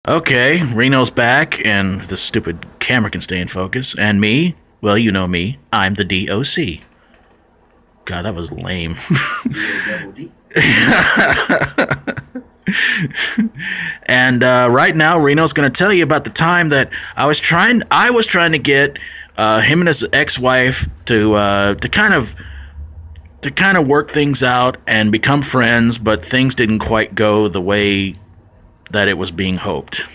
Okay, Reno's back, and the stupid camera can stay in focus. And me, well, you know me, I'm the DOC. God, that was lame. And right now, Reno's going to tell you about the time that I was trying to get him and his ex-wife to kind of work things out and become friends, but things didn't quite go the way that it was being hoped.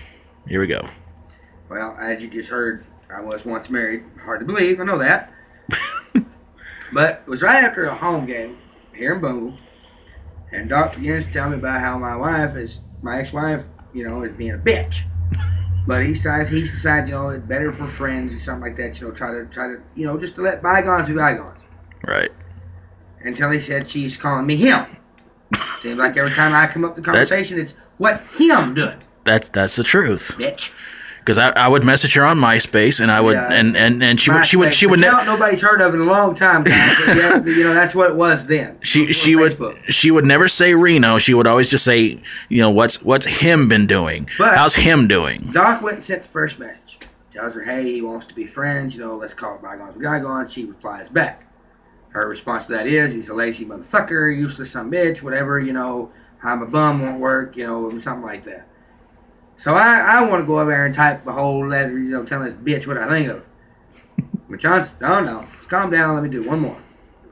Here we go. Well, as you just heard, I was once married. Hard to believe, I know that. But it was right after a home game here in Boonville, and Doc begins to tell me about how my ex-wife, is being a bitch. But he decides, it's better for friends or something like that. Try to, just to let bygones be bygones. Right. Until he said she's calling me him. Seems like every time I come up with the conversation, it's what's him doing. That's the truth. Bitch. Because I would message her on MySpace, and I would, and she would never. Nobody's heard of it in a long time, guys. But that's what it was then. She would never say Reno. She would always just say, what's him been doing? But how's him doing? Doc went and sent the first message. Tells her, hey, he wants to be friends. Let's call it bygones with bygones. She replies back. Her response to that is, he's a lazy motherfucker, useless son of a bitch, whatever. I'm a bum, won't work. Something like that. So I want to go over there and type the whole letter, telling this bitch what I think of her. But John says, no, let's calm down, let me do one more.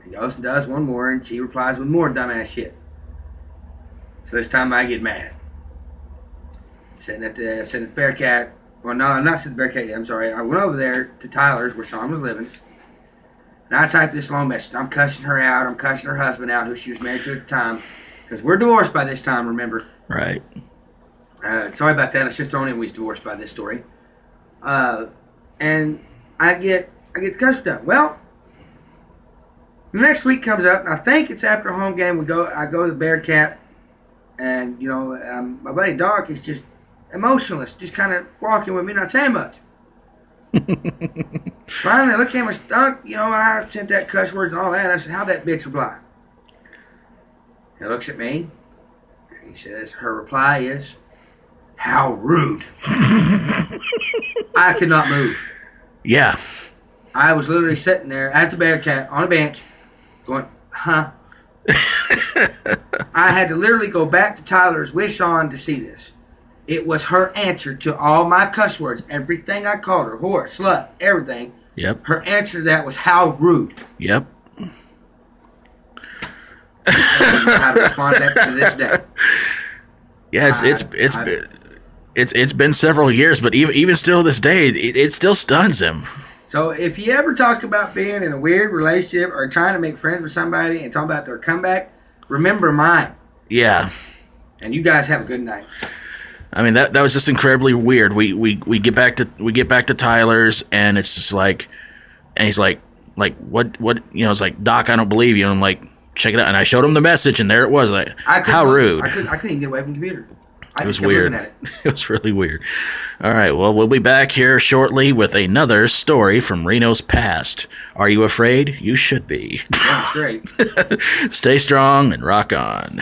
He goes and does one more, and she replies with more dumbass shit. So this time I get mad. Sitting at the Bearcat. Well, no, I'm not sitting at the Bearcat yet, I'm sorry. I went over there to Tyler's, where Sean was living. And I typed this long message. I'm cussing her out. I'm cussing her husband out, who she was married to at the time. Because we're divorced by this time, remember. Right. Sorry about that. I should have thrown in we was divorced by this story. And I get the cuss done. Well, the next week comes up, and I think it's after a home game. I go to the Bearcat, and my buddy Doc is just emotionless, just kind of walking with me, not saying much. Finally, I look at my stuck. I sent that cuss words and all that. And I said, "How'd that bitch reply?" He looks at me, and he says, "Her reply is, how rude." I could not move. Yeah. I was literally sitting there at the Bearcat on a bench going, huh? I had to literally go back to Tyler's with Sean to see this. It was her answer to all my cuss words. Everything I called her, whore, slut, everything. Yep. Her answer to that was, how rude. Yep. I respond to this day. Yeah, it's been several years, but even still this day, it still stuns him. So if you ever talk about being in a weird relationship or trying to make friends with somebody and talk about their comeback, remember mine. Yeah. And you guys have a good night. I mean, that was just incredibly weird. We get back to Tyler's, and it's just like, and he's like what it's like, Doc, I don't believe you. And I'm like, check it out, and I showed him the message, and there it was. Like, how rude. I couldn't even get away from the computer. It was weird. It was really weird. All right, well, we'll be back here shortly with another story from Reno's past. Are you afraid? You should be. That's great. Stay strong and rock on.